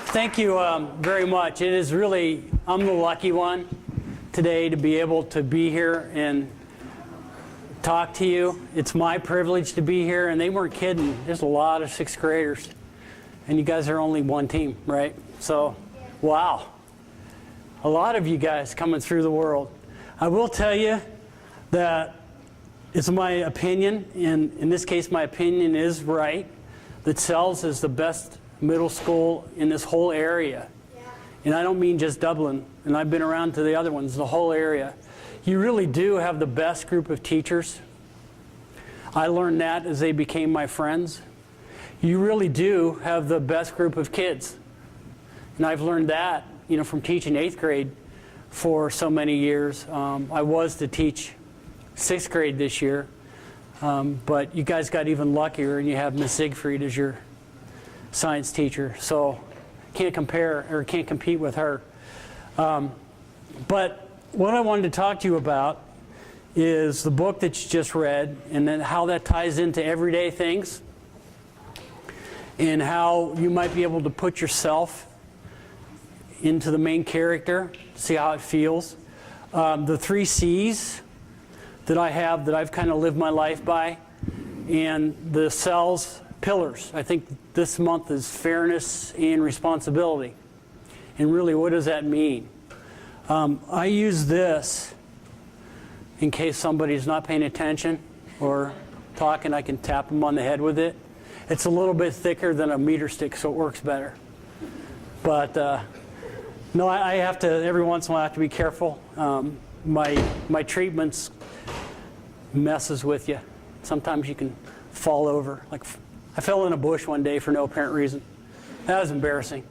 Thank you very much. It is really, I'm the lucky one today to be able to be here and talk to you. It's my privilege to be here, and they weren't kidding. There's a lot of sixth graders, and you guys are only one team, right? So, wow. A lot of you guys coming through the world. I will tell you that it's my opinion, and in this case my opinion is right, that Sells is the best middle school in this whole area. Yeah. And I don't mean just Dublin, and I've been around to the other ones, the whole area. You really do have the best group of teachers. I learned that as they became my friends. You really do have the best group of kids. And I've learned that, from teaching 8th grade for so many years. I was to teach 6th grade this year, but you guys got even luckier, and you have Miss Siegfried as your science teacher, so can't compete with her. But what I wanted to talk to you about is the book that you just read, and then how that ties into everyday things, and how you might be able to put yourself into the main character, see how it feels. The 3 C's that I have, that I've kind of lived my life by, and the Sells pillars. I think this month is fairness and responsibility. And really, what does that mean? I use this in case somebody's not paying attention or talking. I can tap them on the head with it. It's a little bit thicker than a meter stick, so it works better. But no, I have to, every once in a while, I have to be careful. My treatments messes with you. Sometimes you can fall over. Like, I fell in a bush one day for no apparent reason. That was embarrassing.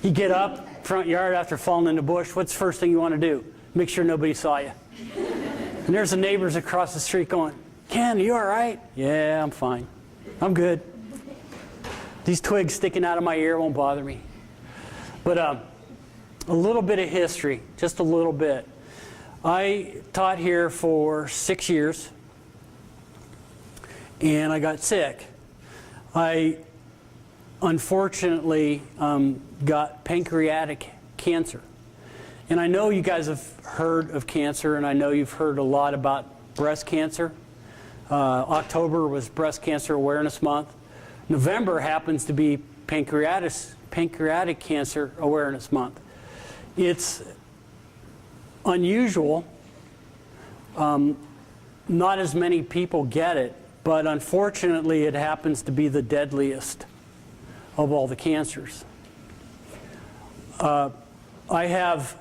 You get up, front yard, after falling in the bush, what's the first thing you want to do? Make sure nobody saw you. And there's the neighbors across the street going, "Ken, are you all right?" "Yeah, I'm fine. I'm good. These twigs sticking out of my ear won't bother me." But a little bit of history, just a little bit. I taught here for 6 years, and I got sick. I unfortunately got pancreatic cancer. And I know you guys have heard of cancer, and I know you've heard a lot about breast cancer. October was Breast Cancer Awareness Month. November happens to be Pancreatic Cancer Awareness Month. It's unusual. Not as many people get it. But unfortunately, it happens to be the deadliest of all the cancers. I have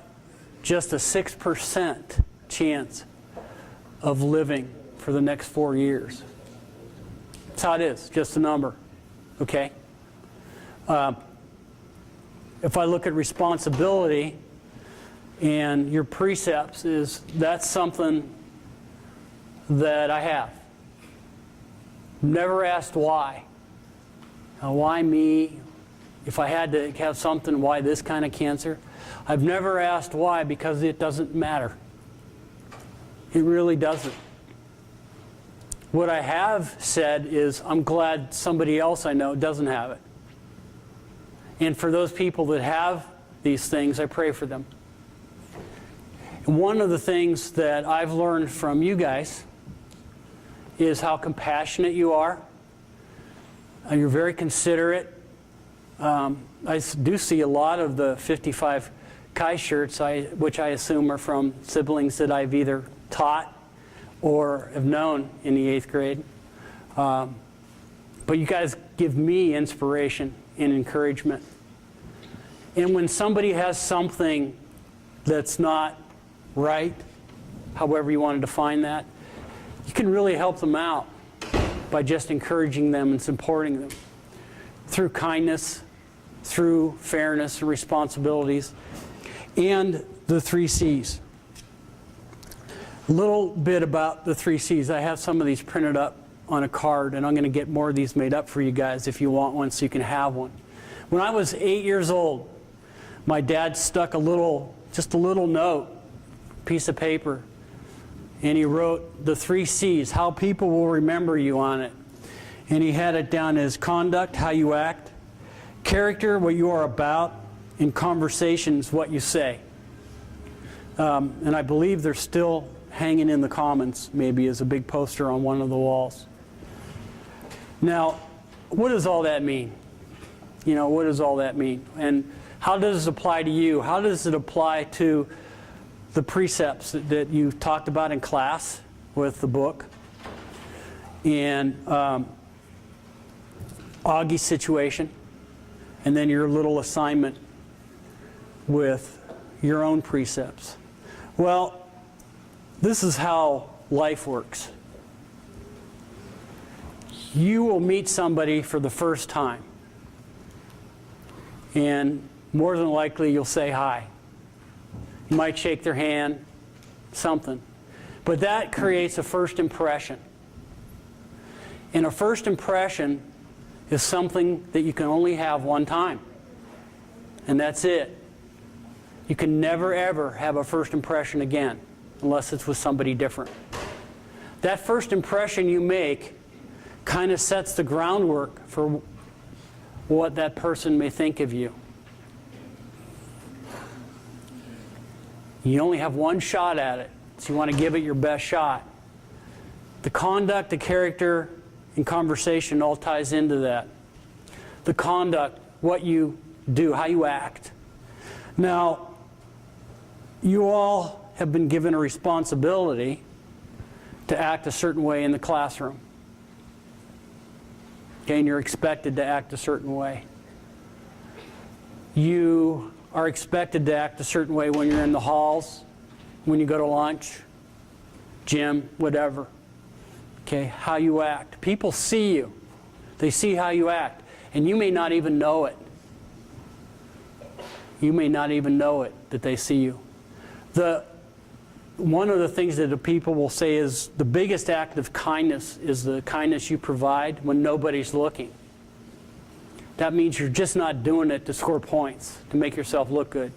just a 6% chance of living for the next 4 years. That's how it is, just a number, okay? If I look at responsibility and your precepts, that's something that I have. Never asked why. Why me? If I had to have something, why this kind of cancer? I've never asked why, because it doesn't matter. It really doesn't. What I have said is, I'm glad somebody else I know doesn't have it. And for those people that have these things, I pray for them. And one of the things that I've learned from you guys is how compassionate you are. You're very considerate. I do see a lot of the 55 Kai shirts, which I assume are from siblings that I've either taught or have known in the 8th grade. But you guys give me inspiration and encouragement. And when somebody has something that's not right, however you want to define that, you can really help them out by just encouraging them and supporting them through kindness, through fairness and responsibilities, and the 3 C's. A little bit about the 3 C's. I have some of these printed up on a card, and I'm going to get more of these made up for you guys if you want one, so you can have one. When I was 8 years old, my dad stuck just a little note, piece of paper, and he wrote the 3 C's, how people will remember you, on it. And he had it down as conduct, how you act; character, what you are about; in conversations what you say. And I believe they're still hanging in the Commons, maybe as a big poster on one of the walls. Now, what does all that mean? You know, what does all that mean? And how does it apply to you? How does it apply to the precepts that you talked about in class with the book? And Augie's situation, and then your little assignment with your own precepts. Well, this is how life works. You will meet somebody for the first time, and more than likely you'll say hi. You might shake their hand, something. But that creates a first impression. And a first impression is something that you can only have one time. And that's it. You can never, ever have a first impression again, unless it's with somebody different. That first impression you make kind of sets the groundwork for what that person may think of you. You only have one shot at it, so you want to give it your best shot. The conduct, the character, and conversation all ties into that. The conduct, what you do, how you act. Now, you all have been given a responsibility to act a certain way in the classroom. Okay, and you're expected to act a certain way. You are expected to act a certain way when you're in the halls, when you go to lunch, gym, whatever. Okay, how you act. People see you. They see how you act. And you may not even know it. You may not even know it, that they see you. One of the things that the people will say is the biggest act of kindness is the kindness you provide when nobody's looking. That means you're just not doing it to score points, to make yourself look good.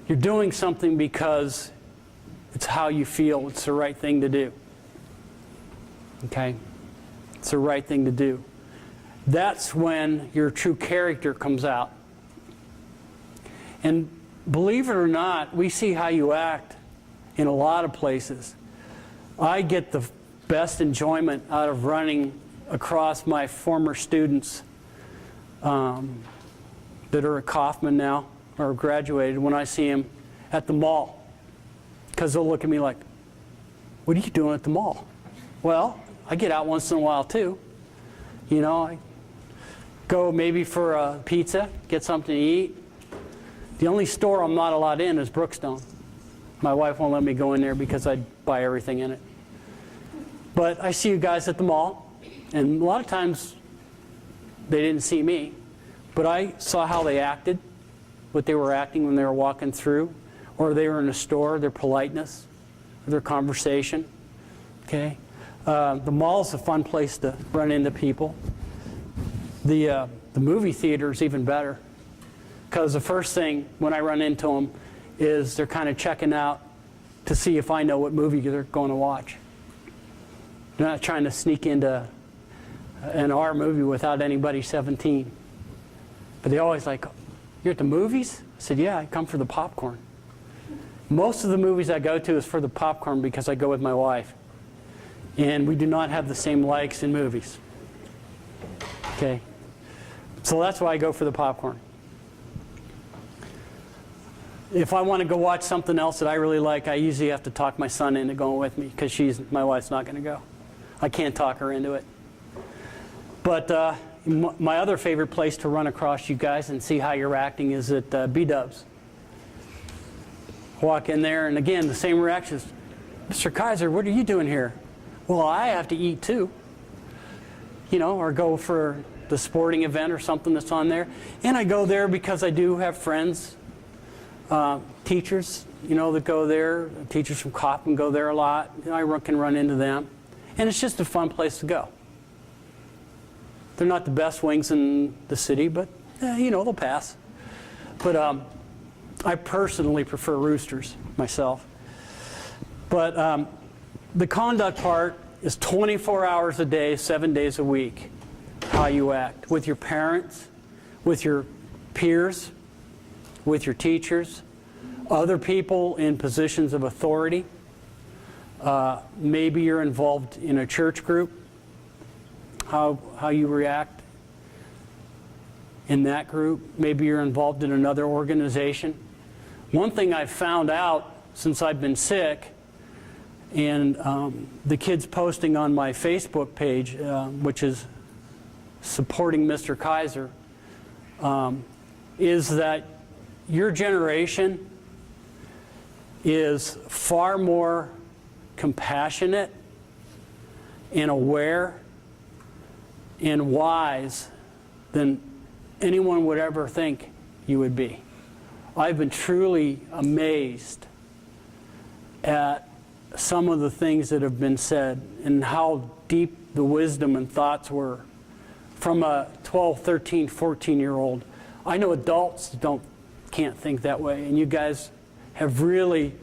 You're doing something because it's how you feel. It's the right thing to do. Okay? It's the right thing to do. That's when your true character comes out. And believe it or not, we see how you act in a lot of places. I get the best enjoyment out of running across my former students that are at Kaufman now, or graduated, when I see them at the mall. Because they'll look at me like, what are you doing at the mall? Well, I get out once in a while too. You know, I go maybe for a pizza, get something to eat. The only store I'm not allowed in is Brookstone. My wife won't let me go in there because I buy everything in it. But I see you guys at the mall, and a lot of times they didn't see me, but I saw how they acted, what they were acting when they were walking through, or they were in a store, their politeness, their conversation. Okay, the mall's a fun place to run into people. The movie theater is even better, because the first thing when I run into them is they're kind of checking out to see if I know what movie they're going to watch. They're not trying to sneak into an R movie without anybody 17. But they always like, you're at the movies? I said, yeah, I come for the popcorn. Most of the movies I go to is for the popcorn because I go with my wife. And we do not have the same likes in movies. Okay? So that's why I go for the popcorn. If I want to go watch something else that I really like, I usually have to talk my son into going with me because my wife's not going to go. I can't talk her into it. But my other favorite place to run across you guys and see how you're acting is at B-Dubs. Walk in there, and again, the same reactions. Mr. Kaiser, what are you doing here? Well, I have to eat too. You know, or go for the sporting event or something that's on there. And I go there because I do have friends, teachers, you know, that go there. Teachers from Kaufman go there a lot. You know, I can run into them. And it's just a fun place to go. They're not the best wings in the city, but, you know, they'll pass. But I personally prefer Roosters myself. But the conduct part is 24 hours a day, 7 days a week, how you act with your parents, with your peers, with your teachers, other people in positions of authority. Maybe you're involved in a church group, how you react in that group. Maybe you're involved in another organization. One thing I've found out since I've been sick, and the kids posting on my Facebook page, which is supporting Mr. Kaiser, is that your generation is far more compassionate and aware and wise than anyone would ever think you would be. I've been truly amazed at some of the things that have been said and how deep the wisdom and thoughts were from a 12, 13, 14-year-old. I know adults can't think that way, and you guys have really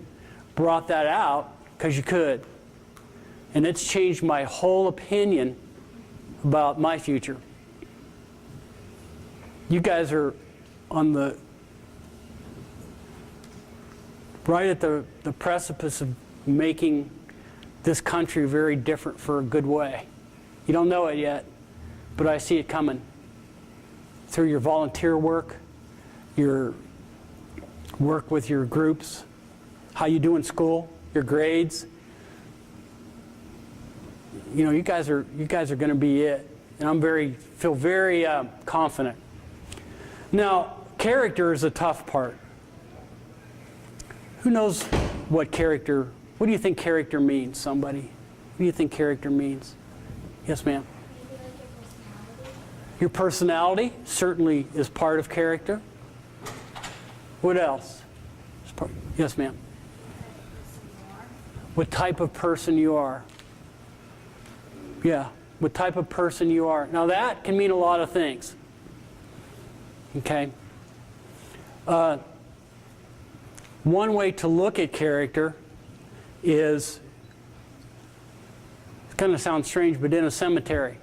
brought that out because you could. And it's changed my whole opinion about my future. You guys are on right at the precipice of making this country very different for a good way. You don't know it yet, but I see it coming. Through your volunteer work, your work with your groups, how you do in school, your grades. You know, you guys are going to be it, and I feel very confident. Now, character is a tough part. Who knows what character? What do you think character means? Somebody? What do you think character means? Yes, ma'am. Maybe like Your personality certainly is part of character. What else? Yes, ma'am. What type of person you are. Yeah, what type of person you are. Now that can mean a lot of things. Okay? One way to look at character is, it's going to sound strange, but in a cemetery.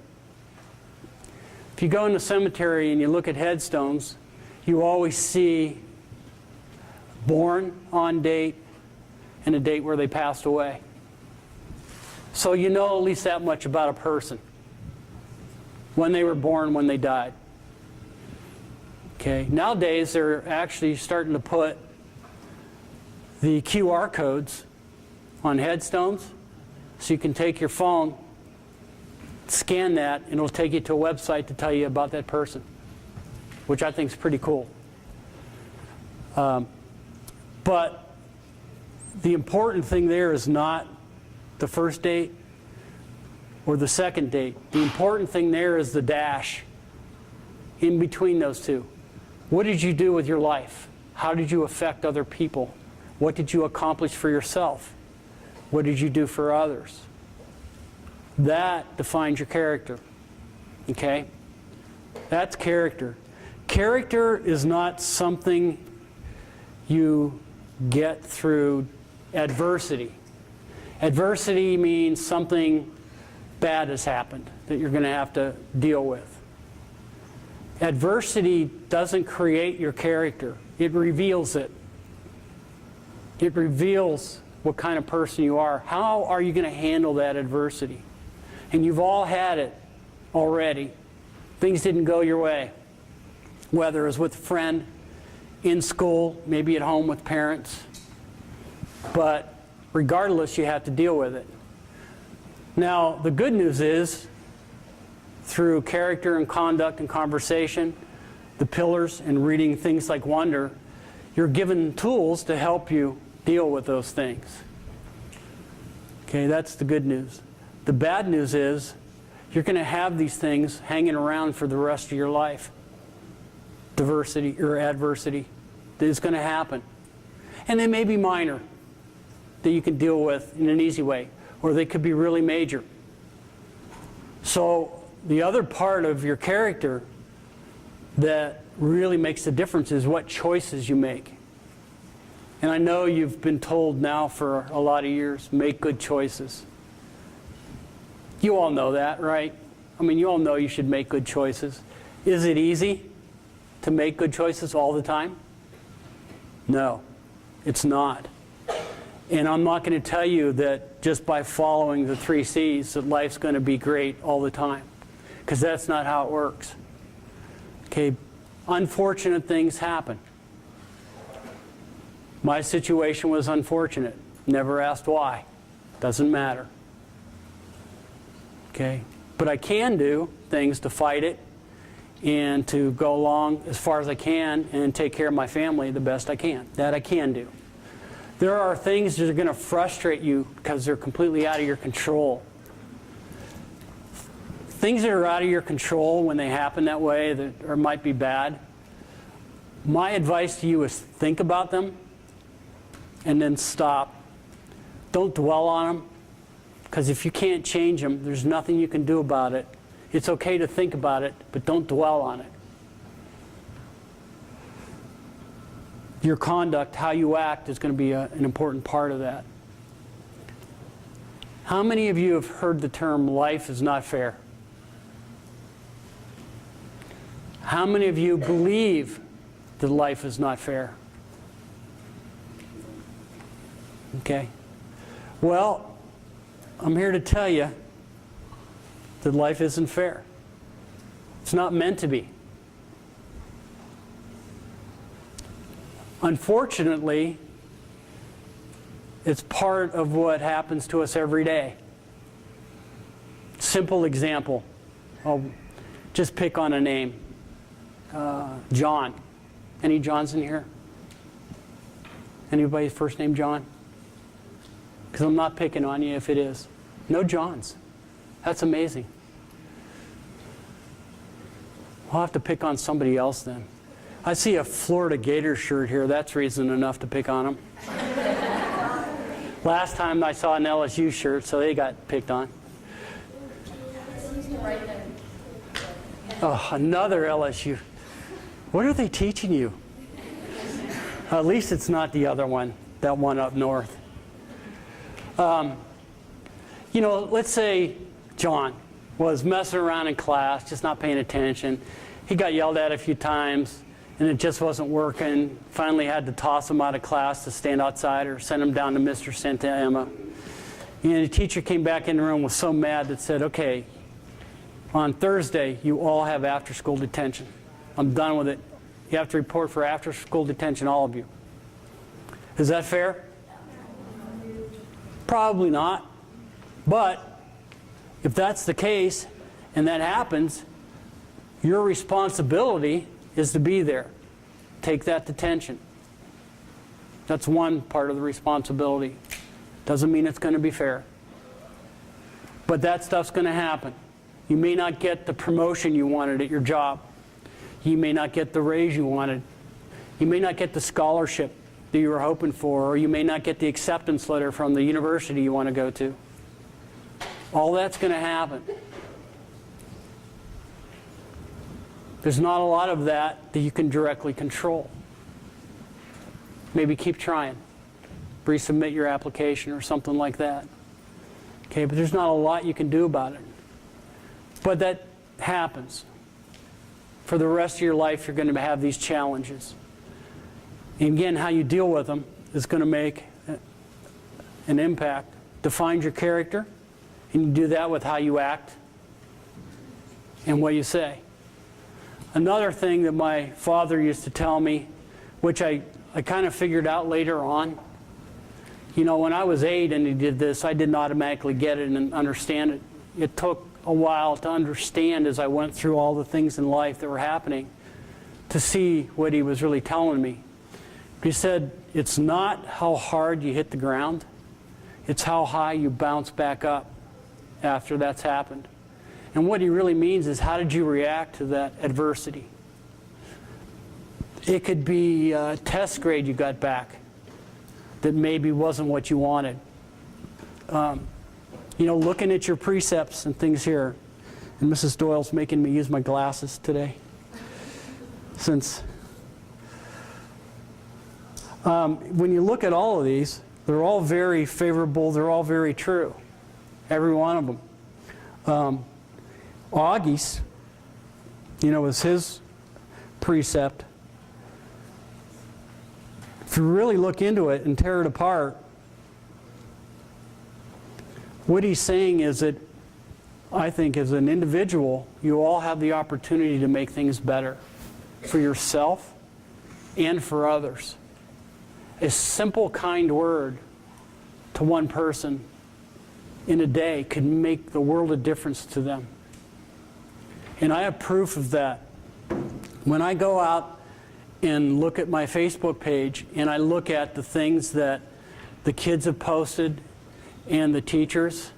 If you go in the cemetery and you look at headstones, you always see born on date and a date where they passed away. So you know at least that much about a person. When they were born, when they died. Okay. Nowadays, they're actually starting to put the QR codes on headstones, so you can take your phone, scan that, and it'll take you to a website to tell you about that person, which I think is pretty cool. But the important thing there is not the first date or the second date. The important thing there is the dash in between those two. What did you do with your life? How did you affect other people? What did you accomplish for yourself? What did you do for others? That defines your character. Okay? That's character. Character is not something you get through adversity. Adversity means something bad has happened that you're going to have to deal with. Adversity doesn't create your character. It reveals it. It reveals what kind of person you are. How are you going to handle that adversity? And you've all had it already. Things didn't go your way. Whether it was with a friend, in school, maybe at home with parents. But regardless, you have to deal with it. Now, the good news is, through character and conduct and conversation, the pillars, and reading things like Wonder, you're given tools to help you deal with those things. Okay, that's the good news. The bad news is, you're going to have these things hanging around for the rest of your life. Diversity or adversity is going to happen. And they may be minor, that you can deal with in an easy way, or they could be really major. So the other part of your character that really makes the difference is what choices you make. And I know you've been told now for a lot of years, make good choices. You all know that, right? I mean, you all know you should make good choices. Is it easy to make good choices all the time? No, it's not. And I'm not going to tell you that just by following the 3 C's that life's going to be great all the time, because that's not how it works. Okay, unfortunate things happen. My situation was unfortunate. Never asked why. Doesn't matter. Okay, but I can do things to fight it and to go along as far as I can and take care of my family the best I can. That I can do. There are things that are going to frustrate you because they're completely out of your control. Things that are out of your control when they happen that way that or might be bad, my advice to you is think about them and then stop. Don't dwell on them, because if you can't change them, there's nothing you can do about it. It's okay to think about it, but don't dwell on it. Your conduct, how you act, is going to be an important part of that. How many of you have heard the term life is not fair? How many of you believe that life is not fair? Okay. Well, I'm here to tell you that life isn't fair. It's not meant to be. Unfortunately, it's part of what happens to us every day. Simple example. I'll just pick on a name. John. Any Johns in here? Anybody first name John? Because I'm not picking on you if it is. No Johns. That's amazing. I'll have to pick on somebody else then. I see a Florida Gator shirt here. That's reason enough to pick on them. Last time I saw an LSU shirt, so they got picked on. Oh, another LSU. What are they teaching you? At least it's not the other one, that one up north. You know, let's say John was messing around in class, just not paying attention. He got yelled at a few times, and it just wasn't working. Finally had to toss him out of class to stand outside or send him down to Mr. Santa Emma. And the teacher came back in the room, was so mad that said, okay, on Thursday, you all have after-school detention. I'm done with it. You have to report for after-school detention, all of you. Is that fair? Probably not. But if that's the case and that happens, your responsibility is to be there. Take that detention. That's one part of the responsibility. Doesn't mean it's going to be fair. But that stuff's going to happen. You may not get the promotion you wanted at your job. You may not get the raise you wanted. You may not get the scholarship that you were hoping for, or you may not get the acceptance letter from the university you want to go to. All that's going to happen. There's not a lot of that you can directly control. Maybe keep trying. Resubmit your application or something like that. Okay, but there's not a lot you can do about it. But that happens. For the rest of your life, you're going to have these challenges. And again, how you deal with them is going to make an impact. Defines your character, and you do that with how you act and what you say. Another thing that my father used to tell me, which I kind of figured out later on, you know, when I was 8 and he did this, I didn't automatically get it and understand it. It took a while to understand as I went through all the things in life that were happening to see what he was really telling me. He said, it's not how hard you hit the ground, it's how high you bounce back up after that's happened. And what he really means is, how did you react to that adversity? It could be a test grade you got back that maybe wasn't what you wanted. You know, looking at your precepts and things here, and Mrs. Doyle's making me use my glasses today, since when you look at all of these, they're all very favorable, they're all very true, every one of them. Augie's, you know, was his precept. if you really look into it and tear it apart, what he's saying is that I think as an individual, you all have the opportunity to make things better for yourself and for others. A simple, kind word to one person in a day could make the world of difference to them. And I have proof of that. When I go out and look at my Facebook page and I look at the things that the kids have posted and the teachers,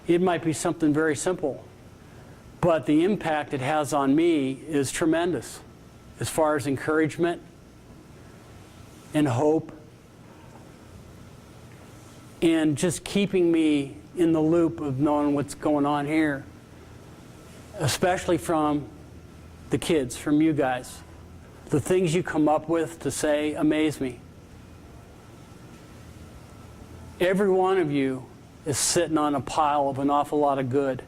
it might be something very simple, but the impact it has on me is tremendous as far as encouragement and hope and just keeping me in the loop of knowing what's going on here, especially from the kids, from you guys. The things you come up with to say amaze me. Every one of you is sitting on a pile of an awful lot of good.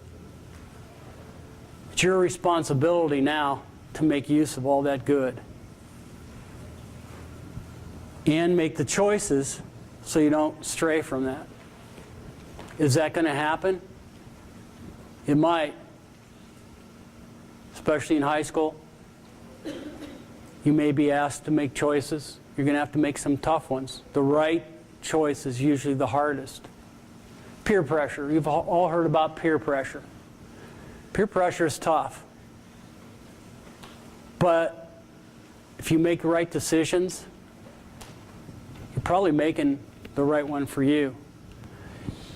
It's your responsibility now to make use of all that good and make the choices so you don't stray from that. Is that going to happen? It might, especially in high school. You may be asked to make choices. You're going to have to make some tough ones. The right choice is usually the hardest. Peer pressure. You've all heard about peer pressure. Peer pressure is tough. But if you make the right decisions, you're probably making the right one for you.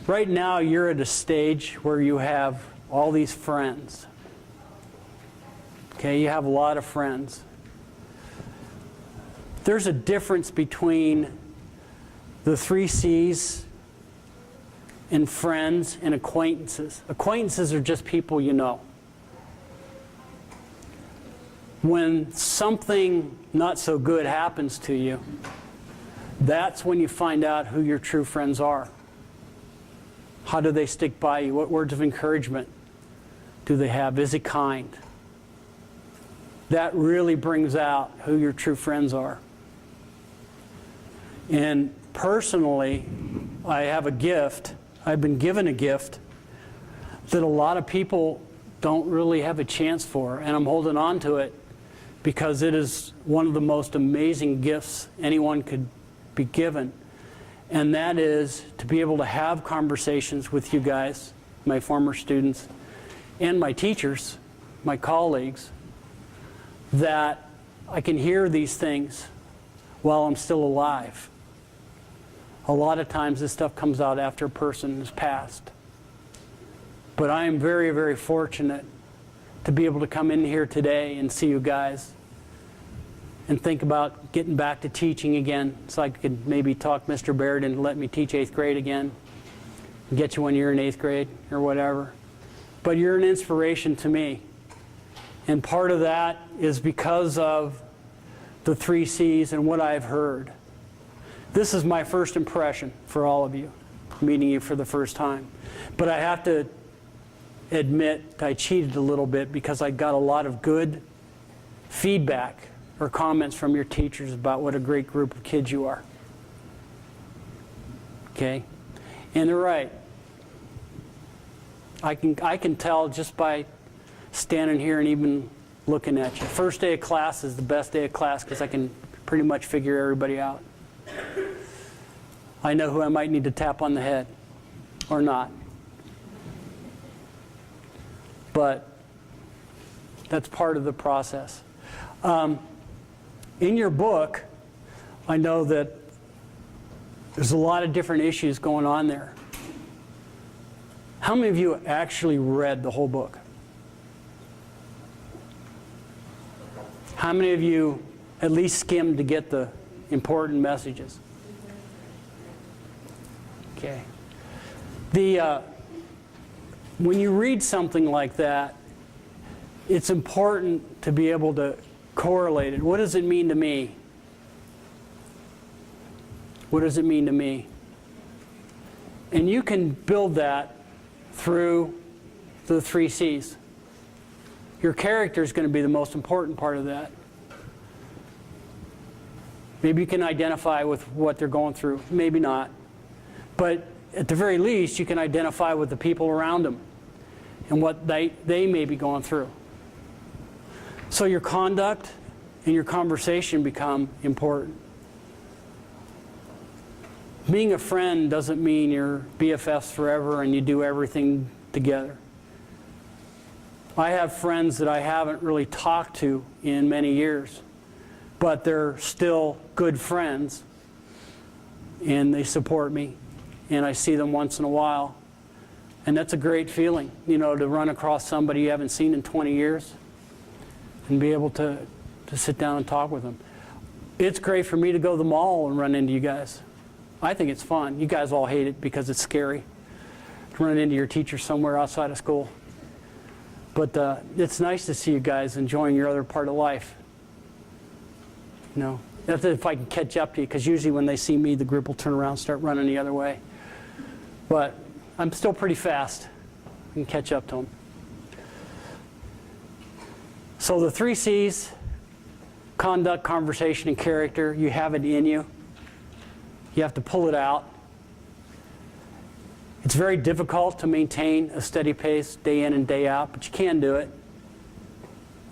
Right now, you're at a stage where you have all these friends. Okay, you have a lot of friends. There's a difference between the 3 C's and friends and acquaintances. Acquaintances are just people you know. When something not so good happens to you, that's when you find out who your true friends are. How do they stick by you? What words of encouragement do they have? Is it kind? That really brings out who your true friends are. And personally, I have a gift. I've been given a gift that a lot of people don't really have a chance for, and I'm holding on to it because it is one of the most amazing gifts anyone could be given. And that is to be able to have conversations with you guys, my former students, and my teachers, my colleagues, that I can hear these things while I'm still alive. A lot of times this stuff comes out after a person has passed. But I am very, very fortunate to be able to come in here today and see you guys and think about getting back to teaching again so I could maybe talk Mr. Baird and let me teach 8th grade again and get you when you're in 8th grade or whatever. But you're an inspiration to me. And part of that is because of the 3 C's and what I've heard. This is my first impression for all of you, meeting you for the first time. But I have to admit I cheated a little bit because I got a lot of good feedback or comments from your teachers about what a great group of kids you are. Okay? And they're right. I can tell just by standing here and even looking at you. First day of class is the best day of class because I can pretty much figure everybody out. I know who I might need to tap on the head or not. But that's part of the process. In your book, I know that there's a lot of different issues going on there. How many of you actually read the whole book? How many of you at least skimmed to get the important messages? Okay. When you read something like that, it's important to be able to correlate it. What does it mean to me? What does it mean to me? And you can build that through the 3 C's. Your character is going to be the most important part of that. Maybe you can identify with what they're going through, maybe not. But at the very least, you can identify with the people around them and what they may be going through. So your conduct and your conversation become important. Being a friend doesn't mean you're BFFs forever and you do everything together. I have friends that I haven't really talked to in many years, but they're still good friends, and they support me, and I see them once in a while. And that's a great feeling, you know, to run across somebody you haven't seen in 20 years and be able to sit down and talk with them. It's great for me to go to the mall and run into you guys. I think it's fun. You guys all hate it because it's scary to run into your teacher somewhere outside of school. But it's nice to see you guys enjoying your other part of life. You know, that's if I can catch up to you, because usually when they see me, the group will turn around and start running the other way. But I'm still pretty fast. I can catch up to them. So the 3 C's, conduct, conversation, and character, you have it in you. You have to pull it out. It's very difficult to maintain a steady pace day in and day out, but you can do it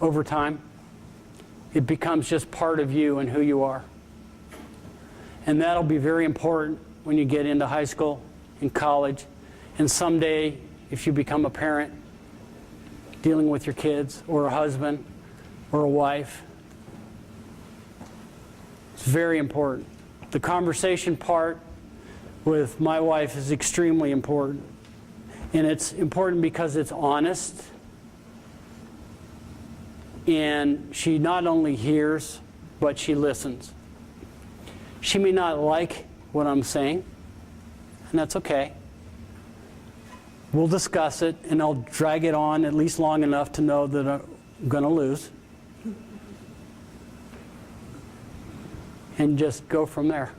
over time. It becomes just part of you and who you are. And that'll be very important when you get into high school, in college, and someday, if you become a parent, dealing with your kids, or a husband, or a wife. It's very important. The conversation part with my wife is extremely important. And it's important because it's honest. And she not only hears, but she listens. She may not like what I'm saying, and that's okay. We'll discuss it, and I'll drag it on at least long enough to know that I'm going to lose. And just go from there.